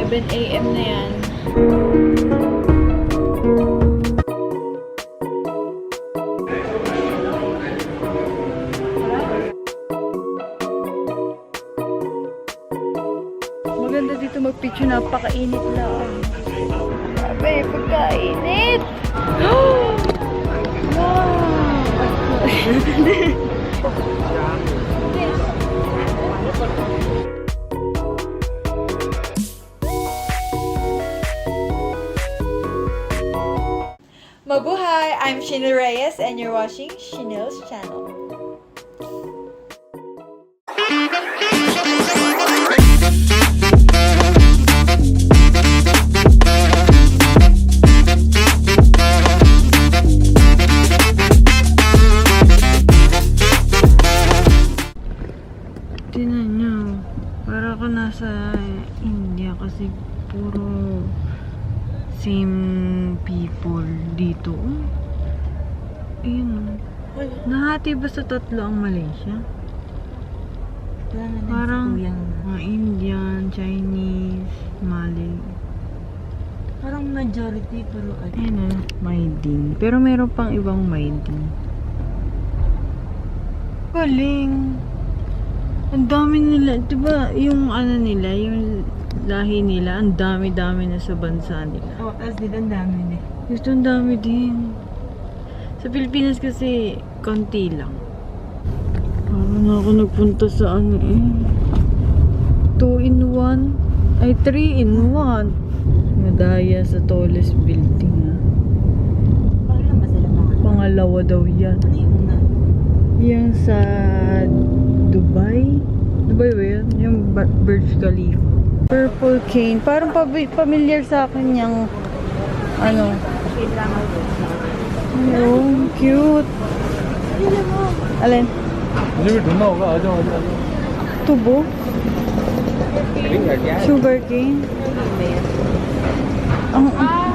11 AM na yan. Maganda dito mag-picture, napakainit lang. Grabe, pagkainit! Mabuhay! I'm Chanel Reyes and you're watching Chanel's channel. Tingnan nyo, para ako nasa India kasi puro same people dito. Ayun. Nahati ba sa tatlo ang Malaysia? Parang mga Indian, Chinese, Malay. Parang majority pero Ayun o, Maydin. Pero meron pang ibang Maydin. Galing. Ang dami nila. Diba yung ano nila, yung lahi nila, ang dami-dami na sa bansa nila. oh, tapos dito ang dami din. Gusto ang dami din. Sa Pilipinas kasi, konti lang. Parang ako nagpunta sa ano 2-in-1. Ay, 3-in-1. Madaya sa tallest building Paano ba sila mga? Pangalawa daw yan. Ano yung una? Yung sa Dubai. Dubai ba yun? Yung Burj Khalifa. Purple cane. Parang familiar sa akin yung ano. Oh, cute. Alin? मुझे भी ढूंढना होगा आ जाओ आ जाओ Tubo? Sugar cane? Ang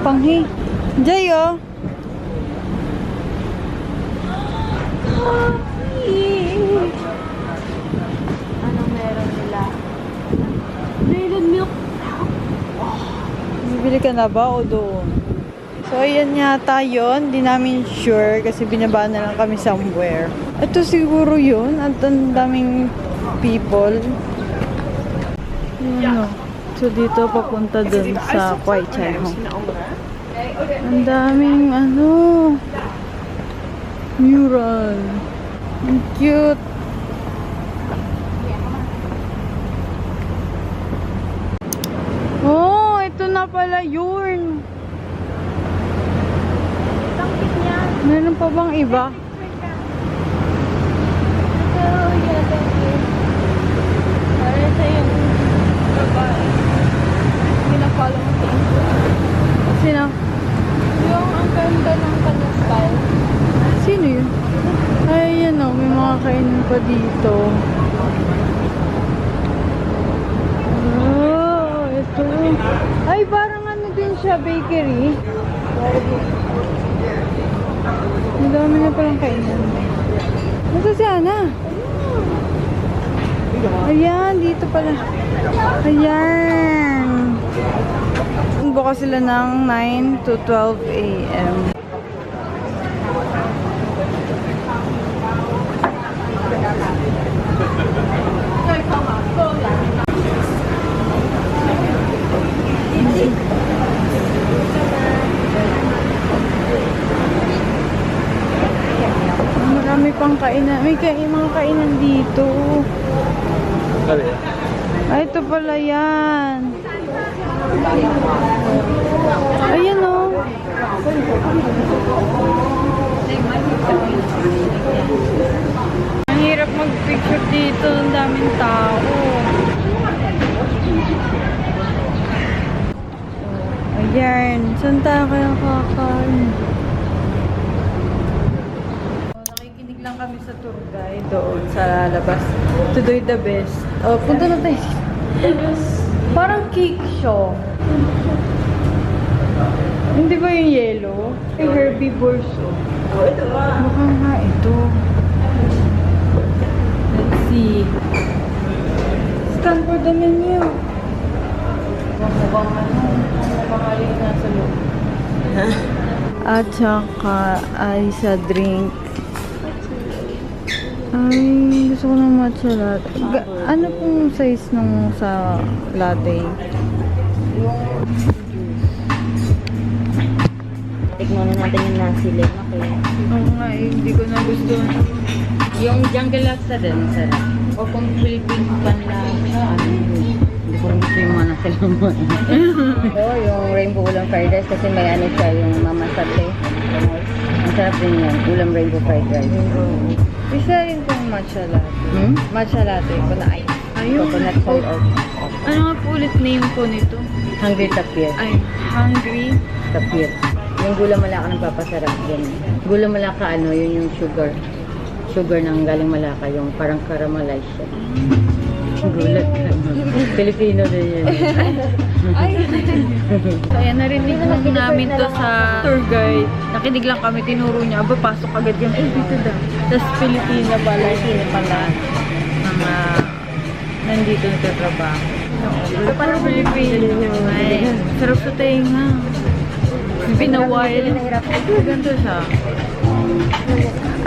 panghi. Jay, oh. Anong meron nila? Melon milk. Bibili ka na ba o doon? So, ayan yata yun. Di namin sure kasi binaba na lang kami somewhere. Ito siguro yun. At ang daming people. Yun, no. So, dito papunta dun sa Kwai Chai Hong. Ang daming ano mural. Ang cute. Oh, ito na pala yun. Meron pa bang iba? Sino? Yung ang ganda ng kanyang style. Sino yun? Ay, yan o. May mga kainan pa dito. Oh, ito. Ay, parang ano din siya, bakery. Ang dami na palang kainan. Nasa si Ana? Ayan, dito pala. Ayan. Bukas sila ng 9 to 12 a.m. Marami pang kainan. May mga kainan dito. Ay, ito pala yan. Ayan o. Ang hirap mag-picture dito. Ang daming tao. Ayan. Saan tayo kaya kakain? Nakikinig lang kami sa tour guide doon sa labas. Today the best. Oh, punta na tayo. Parang cake show. Hindi ba yung yellow? Yung herbivores. Baka nga ito. Let's see. Stand for the menu. Mukhang mamahalin na sa loob. At saka ay sa drink. Ay, gusto ko ng matcha latte. Ano pong size nung sa latte? Tikman natin yung nasi lemak eh. Oo nga eh, hindi ko na gusto. Yung jungle laksa din, sarap. O kung Philippine panlasa, ano yun? Hindi ko rin gusto yung mga nasi lemak. So, yung rainbow ulam fried rice kasi may ano siya, yung mama sabi. Ang sarap din yan, ulam rainbow fried rice. Isa rin pong matcha latte. Matcha latte ko na ice. Ayun. Coconut soy oat. Ano nga po ulit name po nito? Hungry tapir. Ay, hungry. Tapir. Yung gula malaka ng papasarap yan. Gula malaka ano, yun yung sugar. Sugar ng galing malaka, yung parang caramelized siya. Gulat ka. Filipino din yun. Ay! Kaya narinig lang namin to sa tour guide. Nakinig lang kami, tinuro niya. Aba, pasok agad yung, dito daw. Tapos Pilipina pala. Filipino pala. Mga nandito nagtatrabaho. Pero parang Pilipino. Ay, sarap sa tenga. Pinawire. Ganito siya.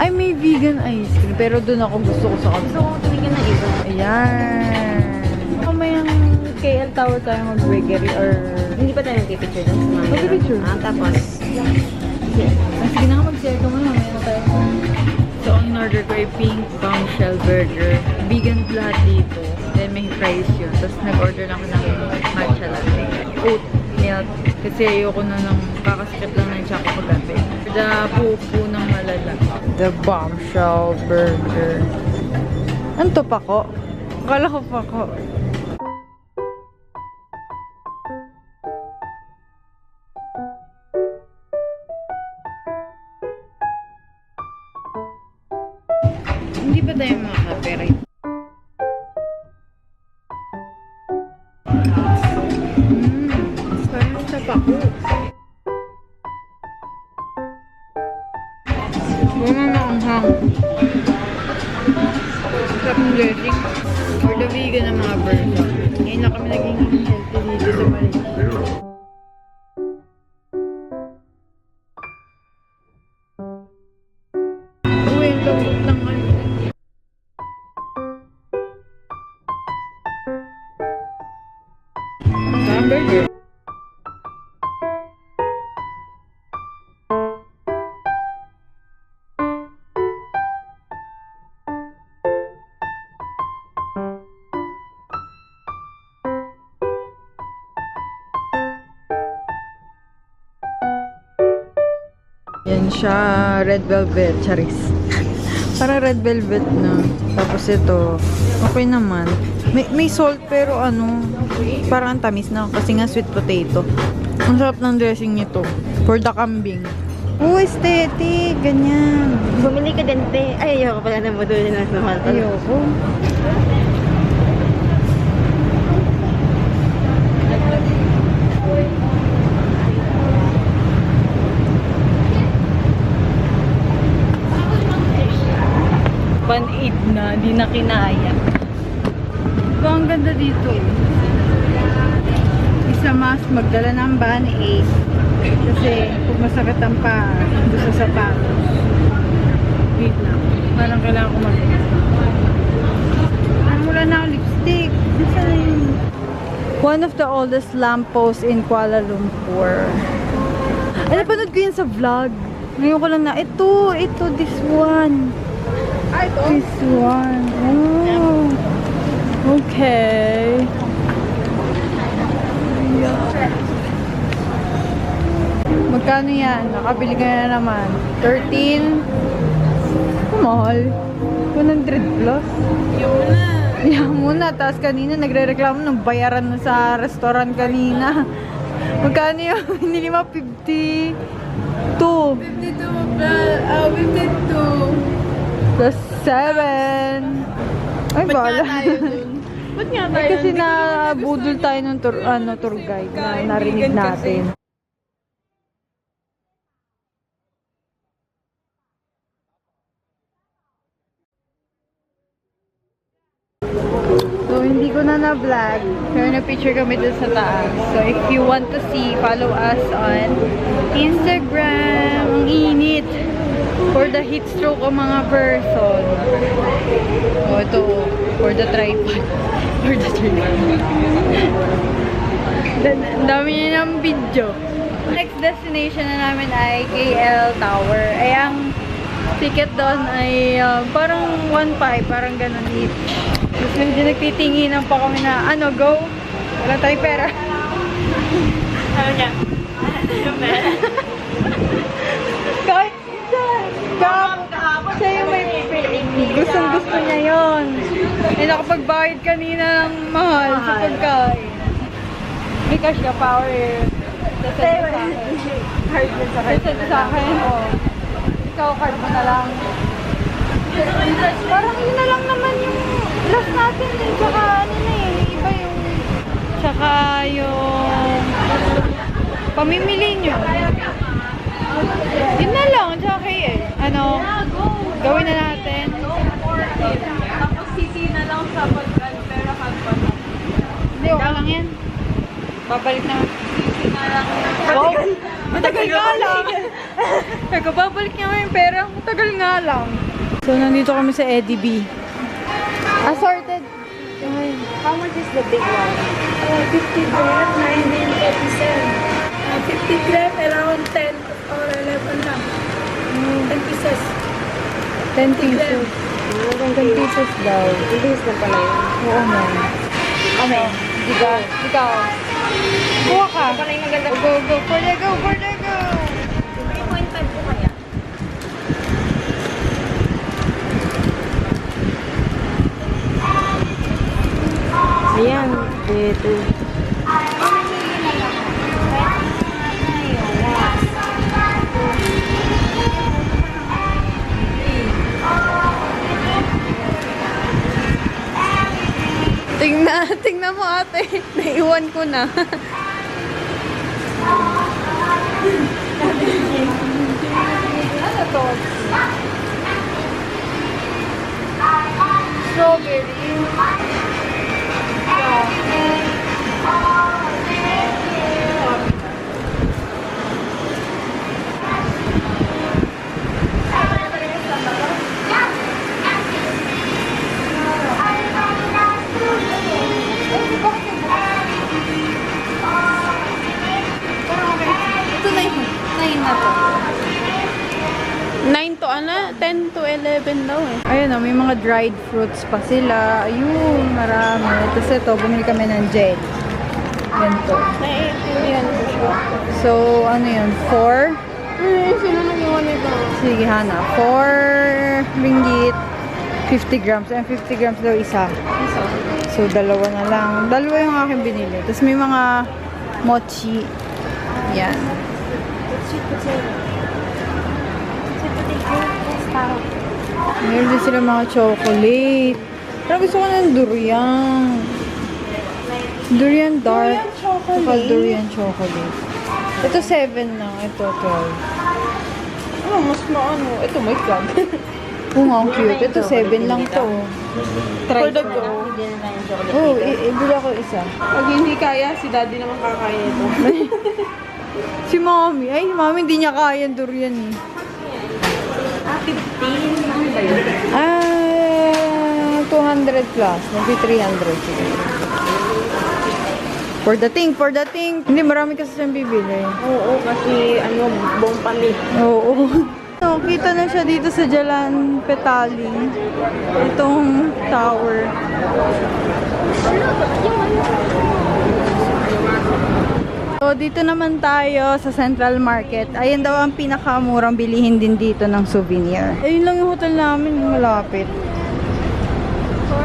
Ay, may vegan ice cream. Pero doon ako gusto ko sa kanila. Gusto ko tumigil ng iba. Ayan. Kamayang KL Tower tayo mag-bakery or... Hindi pa tayo nagpipicture doon sa mga. Magpipicture? Tapos, Sige na nga, mag-share ka muna. Mamaya na tayo. So, ang in-order ko ay pink bombshell burger. Vegan lahat dito. Then, may fries yun. Tapos, nag-order na ako ng matcha latte. Oat milk. Kasi ayoko na ng kakasakit lang ng tsaka paggabi. The pupo ng malala. The bombshell burger. Ano to, pako? Akala ko pako. Hindi ba tayo makaka-copyright? Parang sa pako. Bunga na ang hang. Sarap ng dressing. For the vegan na mga version. Ngayon na kami naging healthy dito sa Malaysia. Uy, ang lambot ng ano. Hamburger. Yan siya, red velvet, charis. Parang red velvet na. Tapos ito, okay naman. May salt pero ano, parang ang tamis na kasi nga sweet potato. Ang sarap ng dressing nito. For the kambing. Oh, aesthetic. Ganyan. bumili ka din, te. Ay, ayoko pala na module na mahal. Ayoko. Pan-aid na, di na kinaya. Diba, ang ganda dito eh. Isa mas magdala ng Ban-aid. Kasi kung masakit ang paa, gusto sa paa. Wait lang. Parang kailangan ko wala na akong lipstick. Nasaan na yun? One of the oldest lampposts in Kuala Lumpur. Ay, napanood ko yun sa vlog. Ngayon ko lang na, ito, this one. This one. Oh. Okay. Magkano yan? Nakabili ka na naman. 13. Mahal. 100 plus. Yan muna. Tapos kanina nagre-reklamo ng bayaran na sa restaurant kanina. Magkano yun? Hinili mo 52. 52. Plus 7. Ay, bala. Ba't nga Ay, kasi nabudol tayo ng tour guide na narinig natin. So, hindi ko na vlog. So, nag-picture kami dun sa taas. So, if you want to see, follow us on Instagram. Ang init. For the heat stroke ng mga person. O, ito. For the tripod. For the tripod. Ang dami niya ng video. Next destination na namin ay KL Tower. Ay, ang ticket doon ay parang 1.5, parang ganun each. Tapos medyo nagtitinginan pa kami na, go? Wala tayong pera. Ano niya? Yung pera? Kahit siya yung may gustong-gusto niya yun. Eh, nakapagbayad kanina ng mahal sa pagkain. May cash ka power eh. Sasend sa akin. Sasend sa akin, ikaw, card mo na lang. Parang yun na lang naman yung last natin eh. Tsaka ano na eh, iba yung... Tsaka yung... Pamimili nyo. Yun na lang, tsaka kayo eh. Gawin na natin. Tapos sisi na lang sa pera hagpan. Hindi, okay lang yan. Babalik na. Wow! Matagal nga lang. Teka, babalik naman yung pera. Matagal nga lang. So, nandito kami sa Eddie B. Assorted. Ay. How much is the big one? 50 gram, 19.87. 50 gram, around 10 or 11 lang. 10 pieces. 10 pesos. 10 pesos daw. English na pala yun. Oo nga. Okay. Ikaw. Kuha ka. Pala yung maganda. Go, go. For the go, for the go. 3.5 po kaya. Ayan. Ito. Tingnan mo ate. Naiwan ko na. Ano to? Strawberry. Ito na yun. 9 na to. 9 to 10 to 11 daw eh. Ayun may mga dried fruits pa sila. Ayun, marami. Tapos ito, bumili kami ng jelly. Ganito. Naiintindihan ko siya. So, ano yun? 4? Sino nang iwan nito? Sige, Hana. 4 ringgit. 50 grams. Ayan, 50 grams daw isa. So, dalawa na lang. Dalawa yung aking binili. Tapos may mga mochi. Yan. Meron din sila mga chocolate. Pero gusto ko ng durian. Durian dark. Saka durian chocolate. Ito 7 na. Ito 12. Mas maano. Ito may club. Oo nga, ang cute. Ito 7 lang to. For the go. Hindi na yung chocolate. Oo, ibili ako isa. Pag hindi kaya, si daddy naman kakaya ito. Si mommy. Ay, si mommy hindi niya kaya yung durian eh. 15. Ano ba yun? 200 plus. Maybe 300 siguro. For the thing. Hindi, marami kasi siyang bibili. Oo, kasi buong pamilya. Oo. So, kita na siya dito sa Jalan Petali. Itong tower. So, dito naman tayo sa Central Market. Ayan daw ang pinakamurang bilihin din dito ng souvenir. Ayun lang yung hotel namin, malapit.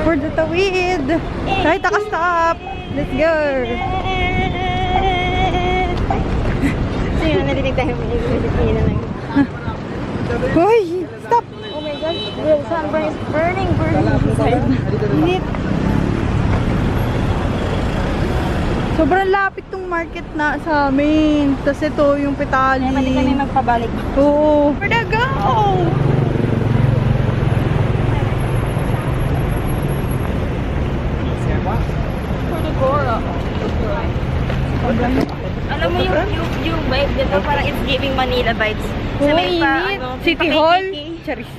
For the tawid. Kahit taka-stop. Let's go. Ayun, narinig tayo mo yung Hoy! Stop! Oh my God, the sunburn is burning inside. Init. Sobrang lapit tong market na sa amin. Tapos ito yung Petali. Pwede kami magpabalik. Oo. Where to go? Alam mo yung vibe dito, parang it's giving Manila vibes. Oo, init. City Hall. Charis.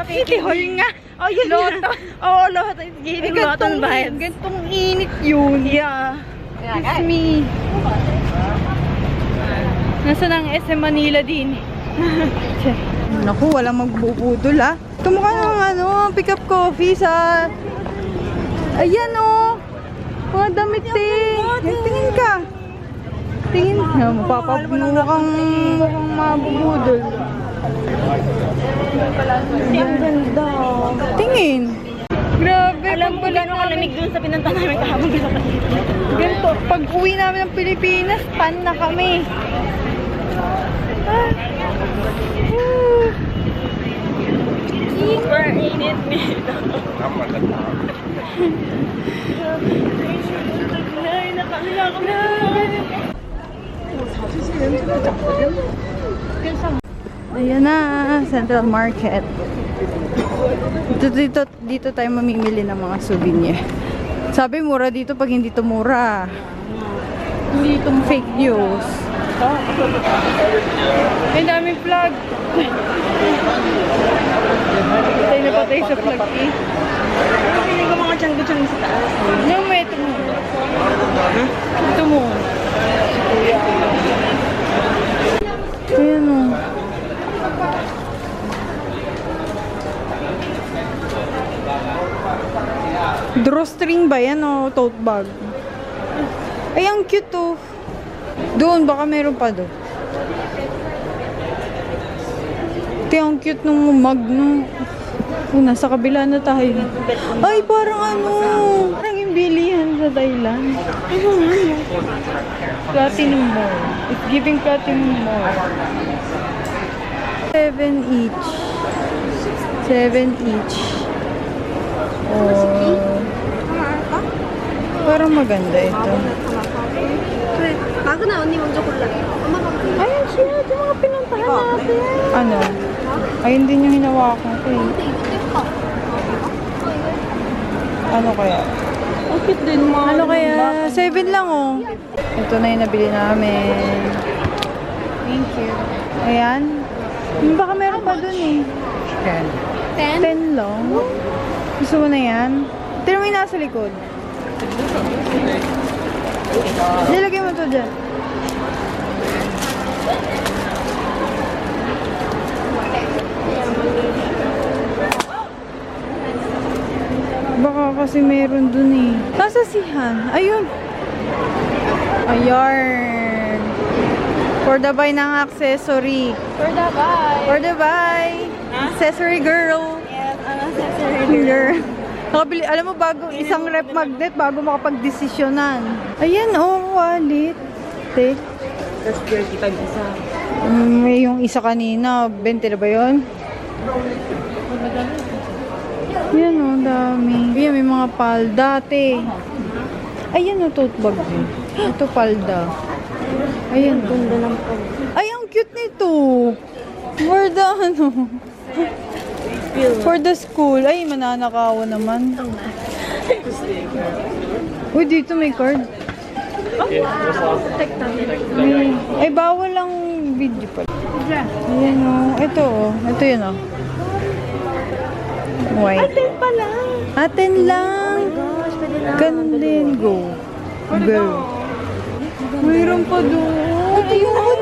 City Hall nga. Oh, yun Loto. Oo, Loto. It's giving Loto vibes. Gantong init yun. Yeah. Kiss me. Nasaan ang SM Manila din? Naku, walang magbubudol ah. Tumukha ng pick up coffee sa... Ayan oh. Mga damit eh. Tingin ka. Tingin ka. Mukhang mabubudol. Ang ganda. Tingin. Grabe. Alam mo gano'ng kalamig dun sa pinunta namin kahapon dito. Ganito. Pag uwi namin ng Pilipinas, tan na kami. Super init nito. Ay, nakakila ko na. Ayan na, Central Market. Dito tayo mamimili ng mga souvenir. Sabi mura dito pag hindi to mura. Hindi itong fake news. Ay, daming vlog. Patay na patay sa vlog eh. Pili ko mga tiyanggo-tiyanggo sa taas. Yung may ito mo. Ito mo. Ayan o. Drawstring ba yan o tote bag? Ay, ang cute oh. Doon, baka meron pa doon. Ito ang cute nung mug no. Nasa kabila na tayo. Ay, parang parang yung bilihan sa Thailand. Platinum Mall. It's giving Platinum Mall. 7 each. 7 each. Oh. Parang maganda ito. Bago na, hindi 먼저 골라. 엄마가 Ayun siya, yung mga pinuntahan natin. Ano? Ay, hindi niyo hinawakan ko eh. Ano kaya? Ang cute din mo. Ano kaya? 7 lang oh. Ito na yung nabili namin. Thank you. Ayan. Baka meron pa dun eh. 10. 10 lang. Gusto mo na yan? Tignan mo yung nasa likod. Nilagay mo to dyan. Baka kasi meron dun eh. Nasa sihan. Ayun. Ayun. For the buy ng accessory. For the bye. For the buy. Accessory girl. Yes, ang accessory Girl. Nakabili, alam mo, bago isang rep magnet bago makapag-desisyonan. Ayan, oh, wallet. Te. First year kita isa. May yung isa kanina, 20 na ba yun? Yan oh, dami. Ayan, may mga palda, te. Ayan oh, tote bag. Ito palda. Ayan. Ganda ng pag. Ay, ang cute nito. For the for the school. Ay, mananakawa naman. Uy, dito may card. Ay, bawal lang video pala. Ayan o. Ito o. Ito yun o. White. Atin pala. Atin lang. Gosh, pwede na. Gandin. Go. Go. Mayroon pa doon. Ayun.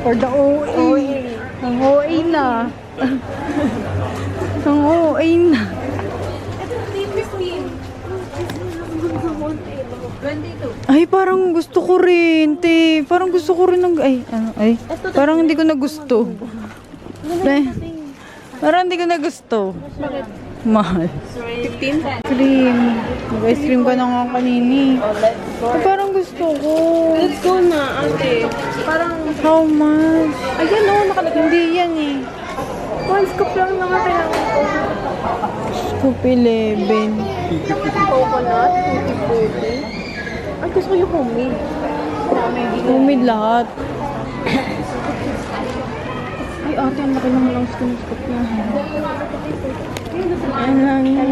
For the OA. Ang OA na. Ang OA na. Ay, parang gusto ko rin, te. Parang gusto ko rin ng... Ay, ano, ay. Parang hindi ko na gusto. Ay, parang hindi ko na gusto. Mahal. 15? Cream. Mag-ice cream ka na nga kanini. Ay, parang gusto ko. Let's go na, ate. Parang, How much? ayan o, nakalagay. Hindi yan eh. One scoop lang naman kailangan ko. Scoop 11. Coconut, tutti-frutti. Ang gusto ko yung homemade. Humid lahat. Ay, ate, ang laki naman lang scoop niya. Ano lang yan?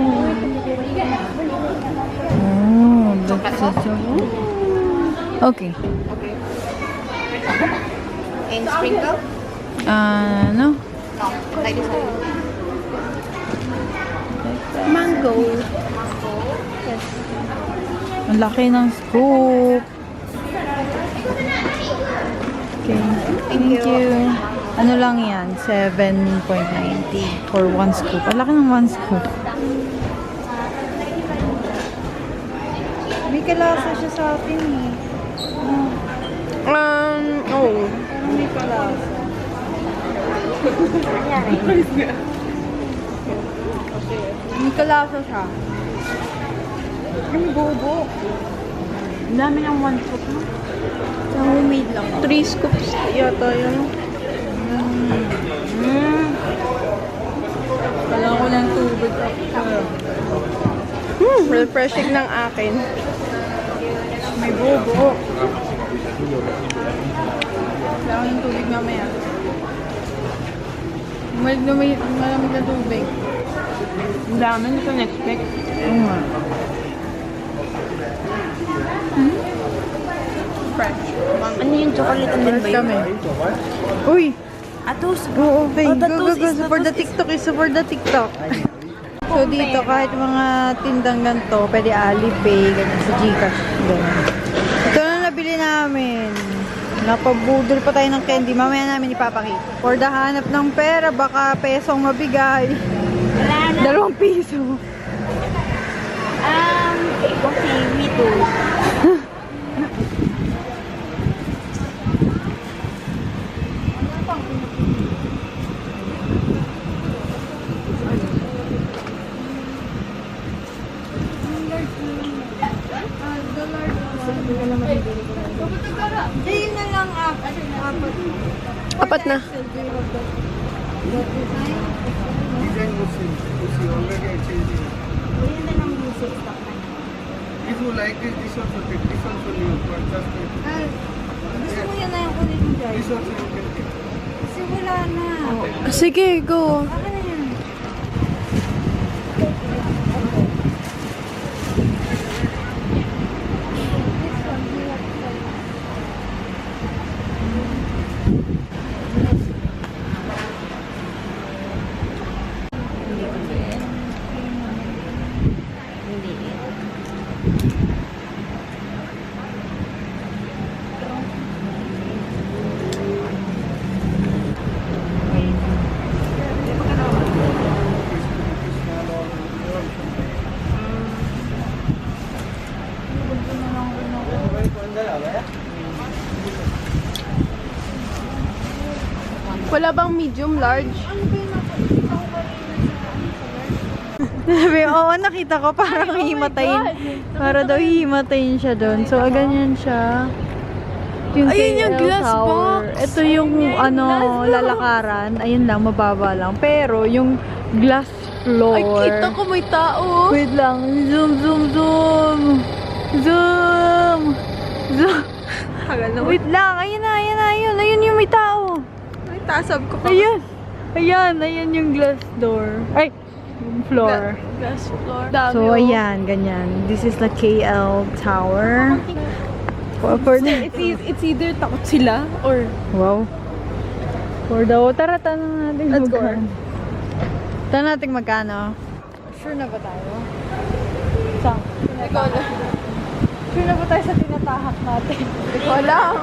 Okay. And sprinkle? No. No, like this one. Mango. Yes. Ang laki ng scoop. Okay. Thank you. Ano lang yan? 7.90 for one scoop. Ang laki ng one scoop. May kalasa siya sa atin eh. Oh. Parang may kalasa. May kalasa siya. Ang bobo. Ang dami ng one scoop mo. Yung homemade lang. 3 scoops yata yun. Kailangan ko ng tubig. Refreshing ng akin. May bobo. Kailangan ng tubig mamaya. Malamig na tubig. Ang dami, hindi ko na-expect. Oo nga. Fresh. Ano yung chocolate and First kami. Uy! Atos. Oo, okay. Oh, Go. Support the TikTok. Support the TikTok. So dito, kahit mga tindang ganito, pwede Alipay, ganyan sa Gcash. Ganyan. Ito na nabili namin. Napabudol pa tayo ng candy. Mamaya namin ipapakita. For the hanap ng pera, baka pesong mabigay. Wala na. 2 piso. Okay, me too. Ayun na lang, Apat na. If you like it, this one will take. This one will you. But just Gusto mo yan na yung kunin mo dyan? this one you can take. Kasi wala na. Sige, go. Akin na yan. Wala bang medium, large? Sabi, oo, nakita ko parang himatayin. Para daw himatayin siya doon. So, ganyan siya. Yung Ayun yung KL glass Tower. box. Ito yung ano, lalakaran. Ayun lang, mababa lang. Pero yung glass floor. Ay, kita ko may tao. Wait lang. Zoom. Zoom. Tagal naman. Wait lang. Ayun na. Ayun yung may tao. Ay, tasab ko pa. Ayan yung glass door. Ay, yung floor. Glass floor. Dami, So, oh. ayan, ganyan. This is the KL Tower. It's either takot sila or Wow. For the tara, tanong natin Let's go. magkano. Tanong natin magkano. Sure na ba tayo? Saan? ikaw lang. Sure na ba tayo sa tinatahak natin? Ikaw lang.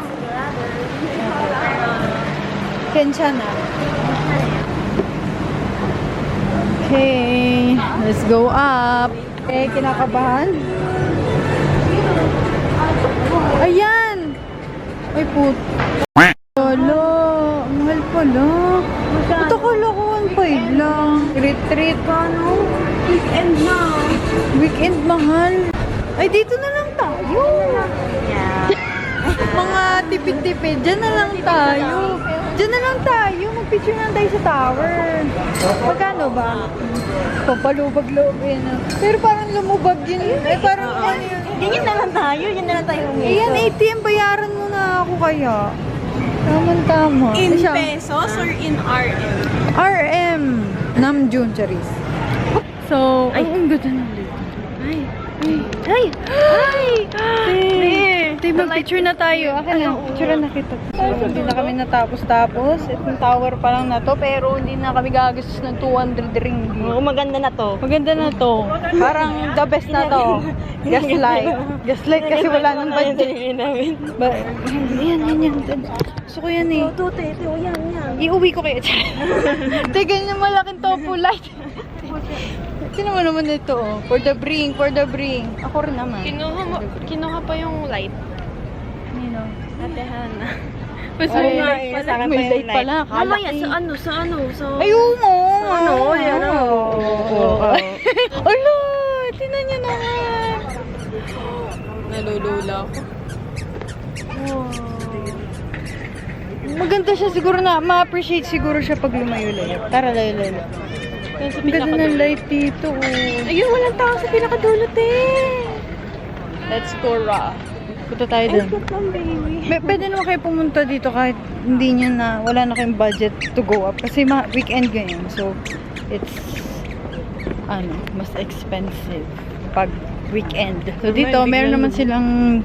Kensya na. Okay, let's go up. Okay, kinakabahan. Ayan! Ay, Wala, mahal pala. Ito kala ko 1.5 lang. Retreat pa, no? Weekend na. Weekend mahal. Ay, dito na lang tayo. Mga tipid-tipid, dyan na lang tayo. Dyan na lang tayo. Mag-picture na lang tayo sa tower. Magkano ba? Papalubag-loob yun. Pero parang lumubag yun. Ay, parang ano yun. Yan na lang tayo. Yan na lang tayo umiikot. Ayan, ATM, bayaran mo na ako kaya. Tama. In Siya. pesos or in RM? RM. Namjoon, Charis. So, ay, ang ganda ng dito. Ay! Ay! Tay, mag-picture na tayo. Akin na, picture na kita. Hindi na kami natapos-tapos. Itong tower pa lang na to, pero hindi na kami gagastos ng 200 ring. Oo, maganda na to. Maganda na to. Parang the best na to. Gaslight. Gaslight kasi wala nang budget. Yan. Gusto ko yan eh. Yan. Iuwi ko kaya. Tay, ganyan malaking topo light. Sino mo naman ito? Oh. For the bring. Ako rin naman. Kinuha pa yung light. Nino. Ate Hana. Mas Ay, may light sa pala. akin pa May yung light light. pala. Mamaya, sa ano? Ayun mo! Ano? Yan o. Ala! Tinan niyo naman! Nalulula ako. Maganda siya siguro na, ma-appreciate siguro siya pag lumayo-layo. Tara, layo-layo. Ang ganda ng light dito. Ayun, walang tao sa pinakadulot eh. Let's go, Ra. Punta tayo dun. Pwede naman kayo pumunta dito kahit hindi nyo na, wala na kayong budget to go up. Kasi weekend ganyan. So, it's, mas expensive pag weekend. So, dito, meron naman silang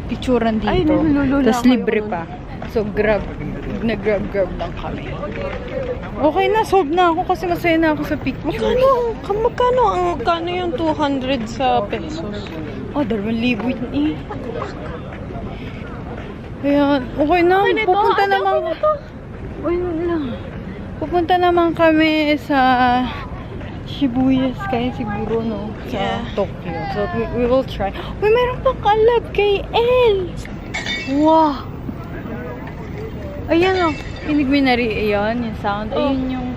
picturean dito. Ay, nalulula Tapos ako libre yung pa. So, nag-grab lang kami. Okay na, solve na ako kasi masaya na ako sa picture. Magkano yung 200 sa pesos? Oh, 2,000 yun eh. Kaya, okay na. Pupunta naman. Uy, lang. Pupunta naman kami sa Shibuya kaya siguro, no? Sa Tokyo. So, we will try. Uy, meron pang collab kay Elle. Wow! Ayan, oh. Pinig mo na rin. Ayan, yung sound. Ayun yung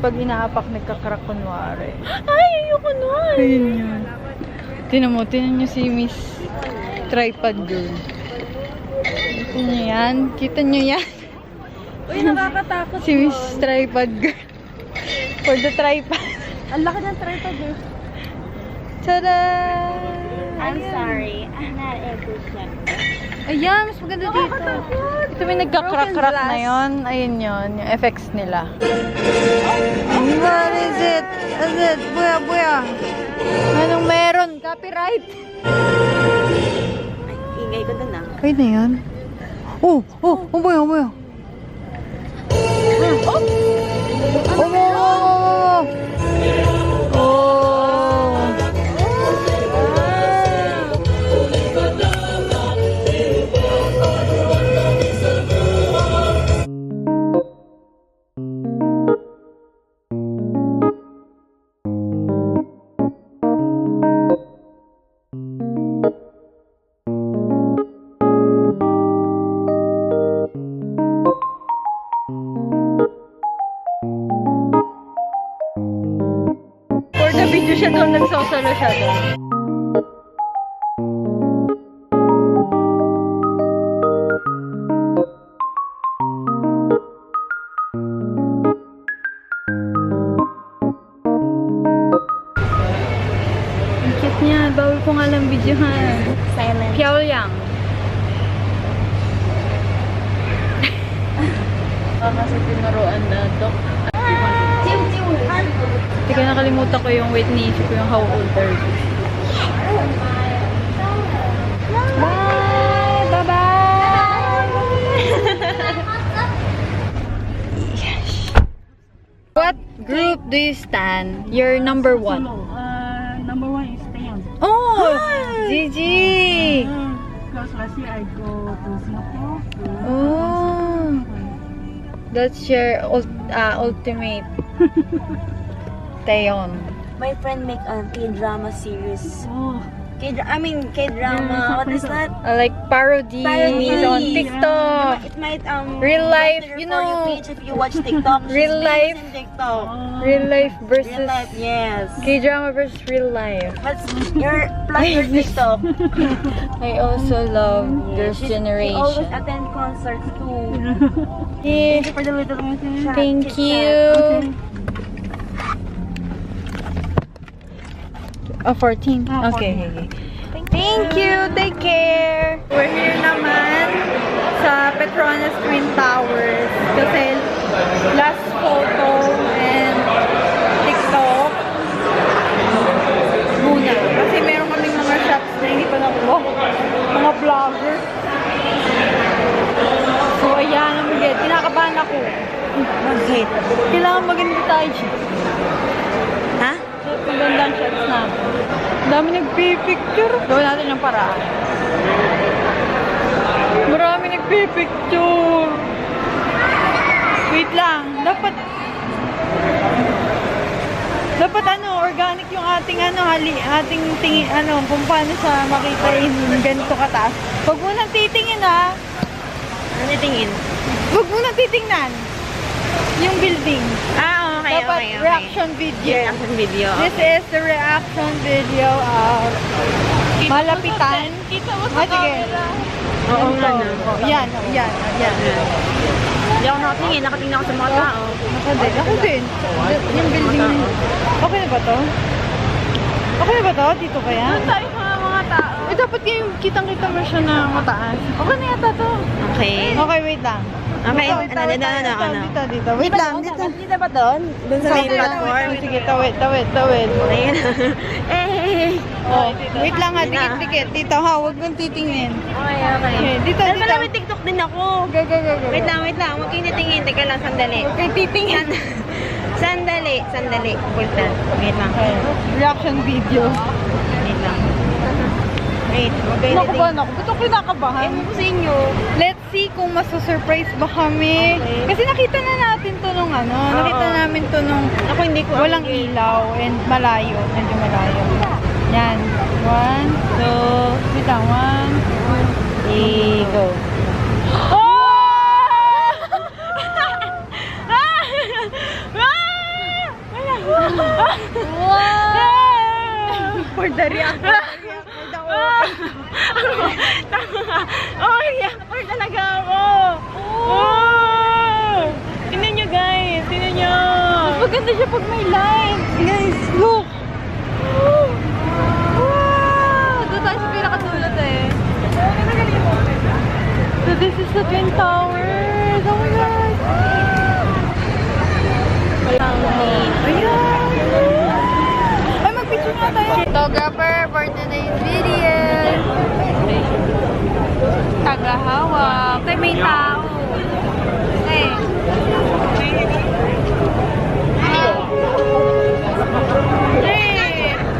pag inaapak, nagkakarak kunwari. Ay, ayoko nun. Ayun yun. Tinan nyo si Miss Tripod Girl. Kita nyo yan? Uy, nakakatakot Si Miss Tripod Girl. For the tripod. Ang laki ng tripod eh. Tada! I'm sorry. I'm not able to. Ayan, mas maganda dito. Ito may nagka-crack-crack na yun. Ayun yun, yung effects nila. What is it? What is it? Buya. Anong meron? Copyright? Ingay ko dun ah. Ay na yan. Oh, buya. For the video siya doon, nagsosolo siya doon. Ang cute niya. Bawal ko nga lang videohan. Silent. Pyongyang. Kasi tinuruan na to. Teka, nakalimutan ko yung weight ni ko yung how old are you. What group do you stand? You're number one. Number 1 is Taeyang. Oh, Gigi. Because last year I go to Singapore. Oh, that's your ultimate. Taeyeon. My friend make a K-drama series. Oh. K-drama. What is that? Like parodies on TikTok. It might Real life, your you For know. page if you watch TikTok. Real She's famous life. in TikTok. Real life versus Real life, yes. K-drama versus real life. What's your plus your TikTok? I also love Girls' She Generation. always attend concerts too. Yeah. Thank you for the little chat. Thank chit you. chat. Oh, 14. Okay. Thank you. Take care. We're here naman sa Petronas Twin Towers kasi last photo and TikTok muna. Kasi meron kaming mga shot Bakit? Kailangan maganda tayo. Ha? Magandang shots natin. Dami nagpipicture. Gawin natin ng paraan. Marami nagpipicture. Wait lang. Dapat organic yung ating ating tingin, kung paano siya makita yung ganito kataas. Huwag mo nang titingin ha. Ano tingin? Huwag mo nang titingnan. Yung building. Ah, okay, Dapat okay. reaction video. Reaction video. This is the reaction video of Malapitan. Kita mo Ah, sige. Oo nga na. Yan. Hindi ako nakatingin. Nakatingin ako sa mga tao. Ako din. Yung building na yun. Okay na ba to? Okay na ba to? Dito kaya? tayo mga tao. Dapat yung kitang-kita mo siya na mataas. Okay na yata to. Okay. Okay, wait lang. Okay, Ito, ano? Dito. Wait lang, dito. Dito ba doon? Doon sa main platform? Sige, tawid. Ayun. Eh. Oh, wait lang ha, dikit-dikit. Dito ha, huwag mong titingin. Okay. Okay, dito. Pero pala may TikTok din ako. Go. Wait lang. Huwag kayong titingin. Teka lang, sandali. Okay, titingin. Sandali. Wait lang. Okay, reaction video. Wait lang. Wait, huwag kayong Naku ba, titingin. ba't ako kinakabahan? Ewan ko sa inyo. Let's see kung masusurprise ba kami. Okay. Kasi nakita na natin to nung nakita namin to nung Ako hindi ko. walang ilaw and malayo. Medyo malayo. Yan. 1, 2, wait lang. 1, 2, Go. For the reaction. Or talaga ako. Tingnan nyo guys. Tingnan nyo. Mas maganda siya pag may light. Guys, look. Wow! Doon tayo sa pinakatulad eh. So this is the Twin Towers. Oh my God. Ayan. Ay, mag-picture nga tayo. Photographer for today's video. Tagahawak. Tay, may tao. Eh. 3,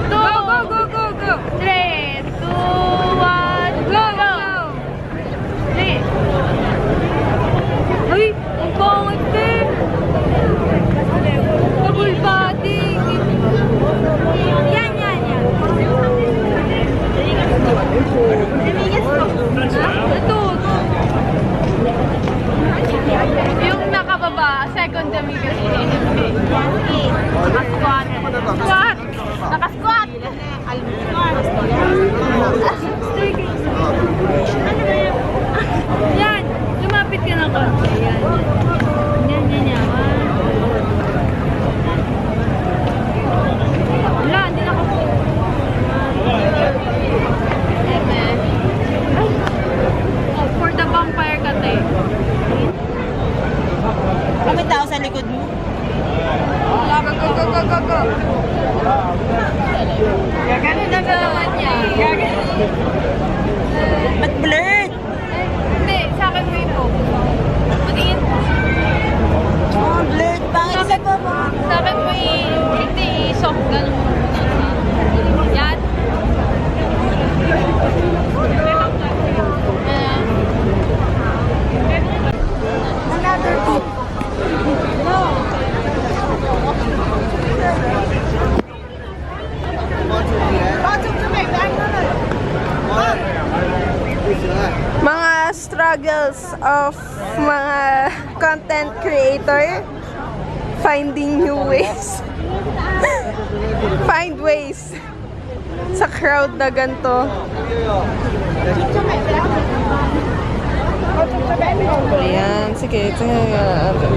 2, go. 3, 2, 1, go. 3. Ay, ang pangit din. Double body. Yan. Ito. Yung nakababa, second amigas. Nakasquat. Nakasquat. Yan. Lumapit ka ng konti. Yan. Wala, hindi na ako. For the vampire cut eh. May tao sa likod mo. Go. Gagano na naman niya. Ba't blurred? Hindi, sa akin mo yung focus. Patingin. Oh, blurred. Pangit sa baba. Sa akin mo hindi soft ganun. Yan. Another tip. Mga struggles of mga content creator finding new ways. Find ways sa crowd na ganito. Ayan, sige, tingnan nga natin.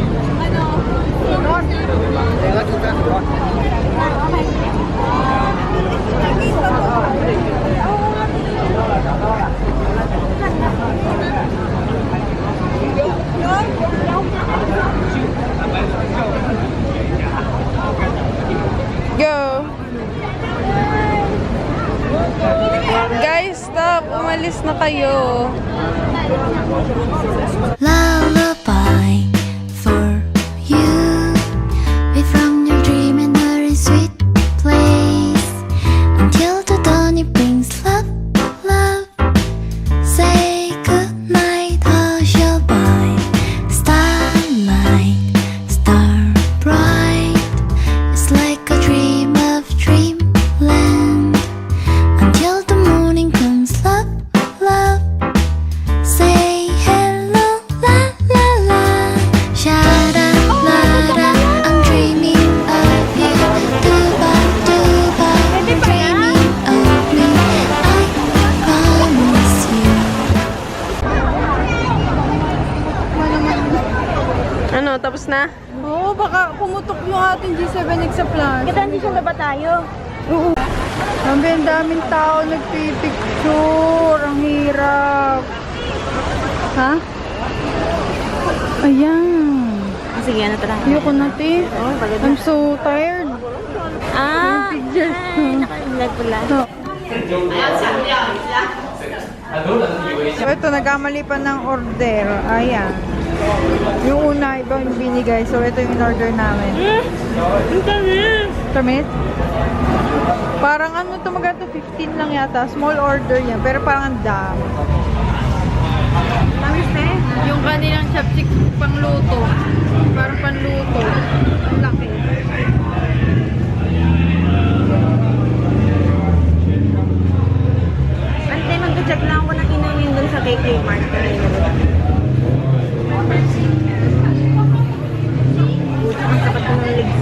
Go! Guys, stop! Umalis na kayo. Lullaby for ano, tapos na? Oo, baka pumutok yung ating G7X sa plan. Transition na ba tayo? Ang daming tao nagpipicture. Ang hirap. Ha? Ayan. Sige, ano tara? Ayoko na, te. I'm so tired. Naka-vlog pala. So, ito, nagkamali pa ng order. Ayan. Yung una, iba yung binigay. So, ito yung in-order namin. Tamis? Parang ano ito, maganda 15 lang yata. Small order yan. Pero parang ang dami. Tamis na eh. Yung kanilang chopsticks pangluto. Parang panluto. Ang laki. Ante, mag-check lang ako ng inayin dun sa KK Mart. Ang tapat ko ng legs.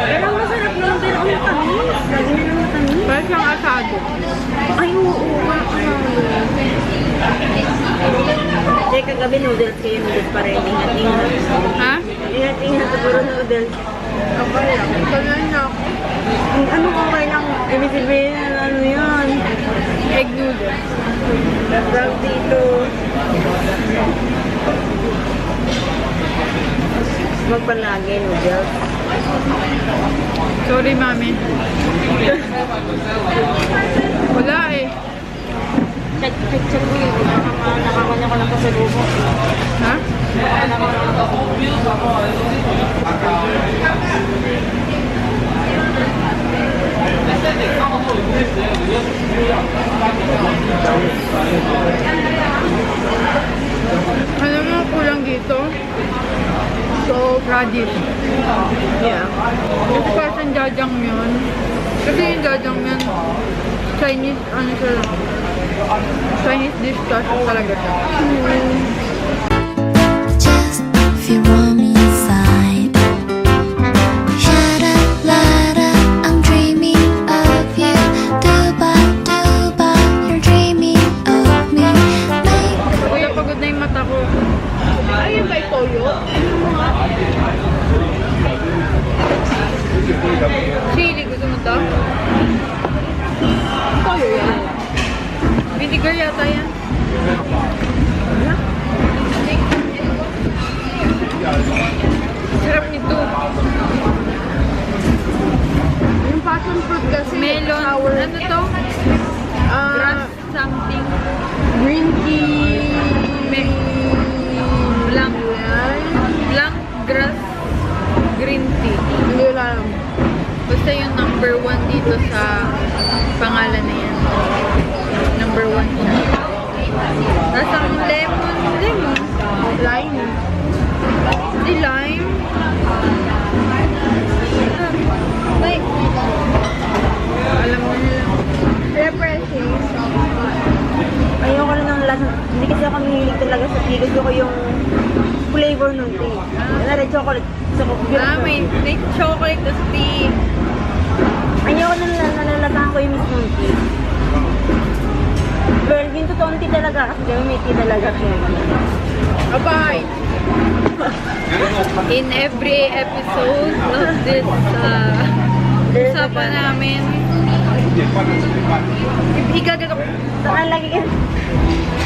Pero masarap naman, pero ang matamis. Lagi na lang matamis. Parang siyang asado. Ay, oo. Hindi, kagabi noodles kayo, noodles pa rin. Ingat-ingat. Ha? Ingat-ingat sa puro noodles. Okay lang. Kailan na ako? Ano kung kayo lang, ibig sabihin, ano yun? Egg noodles. Vlog dito. Magpalagi, noodles. Sorry, mami. Wala eh. Check mo yun. Nakakuha ko ng kasalubong. Ha? Ano mo kulang dito? So, radish. Yeah. Kasi parang jajangmyeon. Kasi yung jajangmyeon, Chinese, ano siya, Chinese dish talaga siya. Just if you want me inside. Sha-da-la-da, I'm dreaming of you. Do-ba, you're dreaming of me. Kuya, pagod na yung mata ko. Ayun ba toyo? Chili, gusto mo to? Toyo yan. Vinegar yata yan. Sarap nito. Yung passion fruit kasi, Melon. sour. Ano to? Grass something. Green tea. Blanc. Blanc grass green tea. Hindi ko alam. Basta yung number 1 dito sa pangalan na yan. Number 1 siya. Tapos ang lemon. Lime. Hindi lime. Like, alam mo nila. Refreshing. Ayoko na ng lasa. Hindi kasi ako mahilig talaga sa tea. Gusto ko yung flavor ng tea. Red chocolate. Gusto ko. May chocolate tas tea. Ayoko na nalalasahan ko yung mismong tea. Well, yung totoong tea talaga. Kasi kami may tea talaga. Bye-bye! In every episode of this usapan namin, igagaga Saka lagi ka.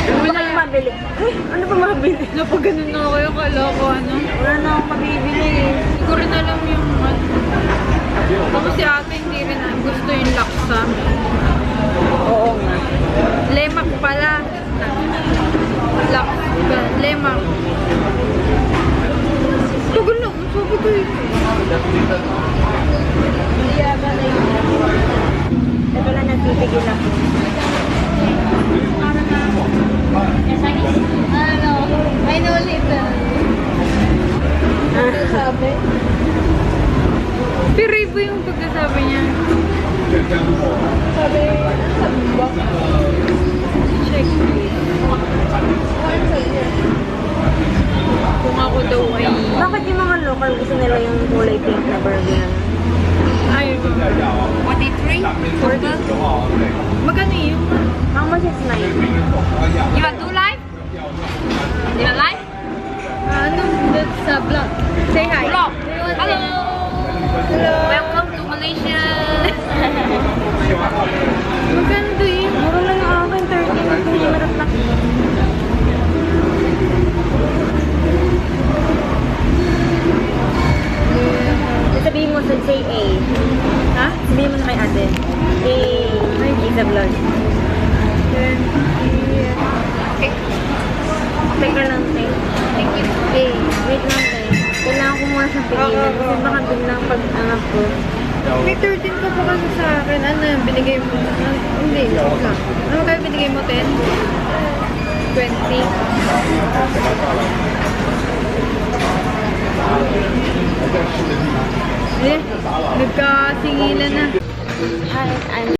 Ano ba kayo mabili? Ay, ano ba mabili? napaganon na ako yung kaloko, ano. Wala na akong mabibili eh. Hindi ko rin alam yung ano. Ako si ate hindi rin gusto yung laksa. Oo nga. Lemak pala. Laksa. Lemak. Tagal na. Sabi ko eh. Ito lang nagpipigil ako. Ano? I know later. Sabi? Si Ray ba yung pagkasabi niya? Sabi ba? Check. Kung ako daw ay... Bakit yung mga local gusto nila yung kulay pink na burger? Ay, 43? 40? Magkano yun? How much is 9? You want 2 live? You want live? dito sa vlog. Say hi. Vlog! Hello! Welcome to Malaysia! Maganda yun. Mura lang yung akin. 13. Kung marap lang. Sabihin mo, say A. Ha? Sabihin mo na kay ate. A. Isa vlog. 20. Take her lang, take. Thank you. Hey, wait lang, take. Kailangan ko muna siyang pigilan. Kasi baka biglang pag-anak ko. May 13 ka pa kasi sa akin. Ano yung binigay mo? Hindi, wait lang. Ano kaya binigay mo, 10? 20. Nagkasingilan na. Hi, I'm...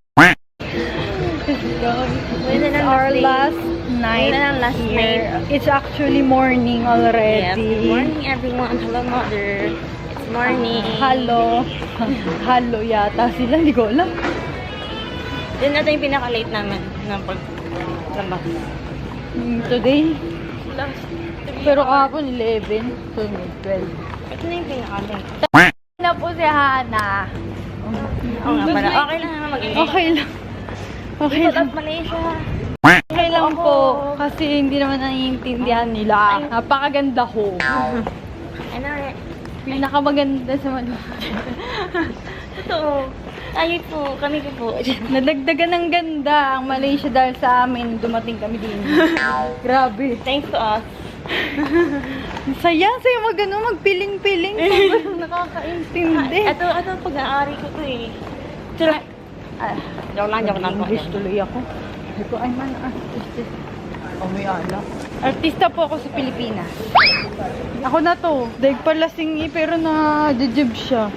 It's our last night Yun na lang last here. night. It's actually morning already. Yes, good morning everyone. Hello, mother. It's morning. Hello. Hello yata sila. Hindi ko alam. Yun na yung pinaka-late namin ng paglabas. Today. Last. Pero kahapon 11. So 12. Ito na yung pinaka-late. Na po si Hana. Oo nga pala. Okay lang naman mag-ingay. Okay lang. Okay Ikot lang. at Malaysia. Okay lang po. Kasi hindi naman naiintindihan nila. Napakaganda ko. Ano eh. Pinakamaganda sa Malaysia. Totoo. Tayo po. Kami po. Nadagdagan ng ganda ang Malaysia dahil sa amin. Dumating kami din. Grabe. Thanks to us. Saya magpiling-piling. Sobrang nakakaintindi. Ito pag-aari ko to eh. Tira. Joke lang po. English tuloy ako. Sabi ko, ay man, artist. Oh, may alak. Artista po ako sa Pilipinas. Ako na to. Daig palasing pero na-jib siya.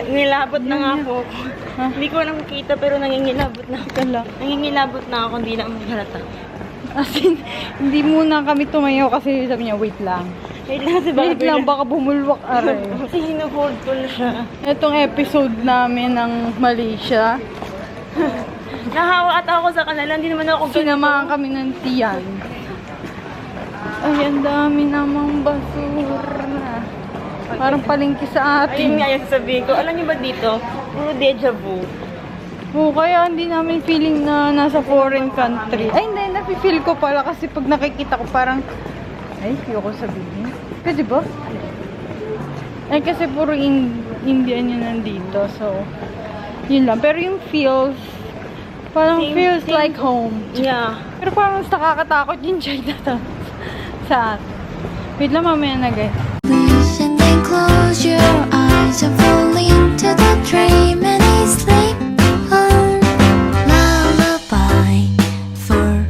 Nilabot na nga ako. Ha? Hindi ko lang makita pero nangingilabot na ako. Kala. Nangingilabot na ako, hindi na mahalata. As in, hindi muna kami tumayo kasi sabi niya, wait lang. Wait lang si Wait lang, baka bumulwak are. Kasi hinuhold ko na siya. Itong episode namin ng Malaysia, Nahawa at ako sa kanila, hindi naman ako sinamahan kami ng tiyan. Ay, ang dami namang basura. Parang palengke sa Ayun atin. nga yung sabihin ko. Alam niyo ba dito? Puro deja vu. Oo, kaya hindi namin feeling na nasa foreign country. Ay, hindi, nafe-feel ko pala kasi pag nakikita ko parang, ay, ayoko sabihin. Pwede ba? Ay, kasi puro Indian yun nandito, so, yun lang. Pero yung feels, parang feels like home. Yeah. Pero parang mas nakakatakot yung Chinatown sa atin. Wait lang, mamaya na guys. Please and then close your eyes and fall into the dream and sleep on lullaby for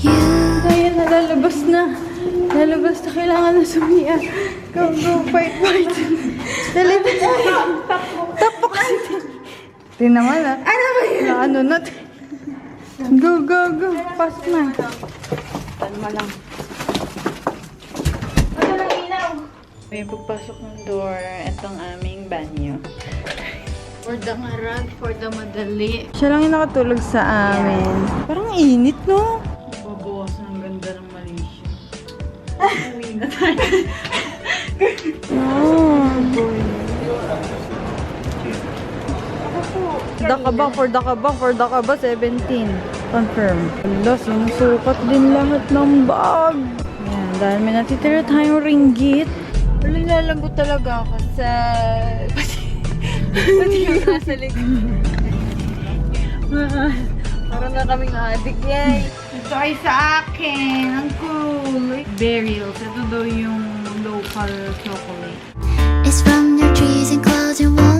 you. Kaya na, lalabas na. Lalabas na, kailangan na sumiya. Go, fight. Dali. Tapok kasi. Di naman ah. Ano ba yun? Ano na. Go. Pasok na. Talma lang. May pagpasok ng door, itong aming banyo. For the ngarag, for the madali. Siya lang yung nakatulog sa amin. Parang init, no? Babawas ng ganda ng Malaysia. Uwi na tayo. For the kaba, 17. Confirm. Wala, sinusukat din lahat ng bag. Yan, dahil may natitira tayong ringgit. Wala, lalagot talaga ako sa... Pati yung nasa likod. Parang na kaming adik, yay. Ito ay sa akin. Ang cool. Burials. Ito daw yung local chocolate. It's from your trees and clouds and walls.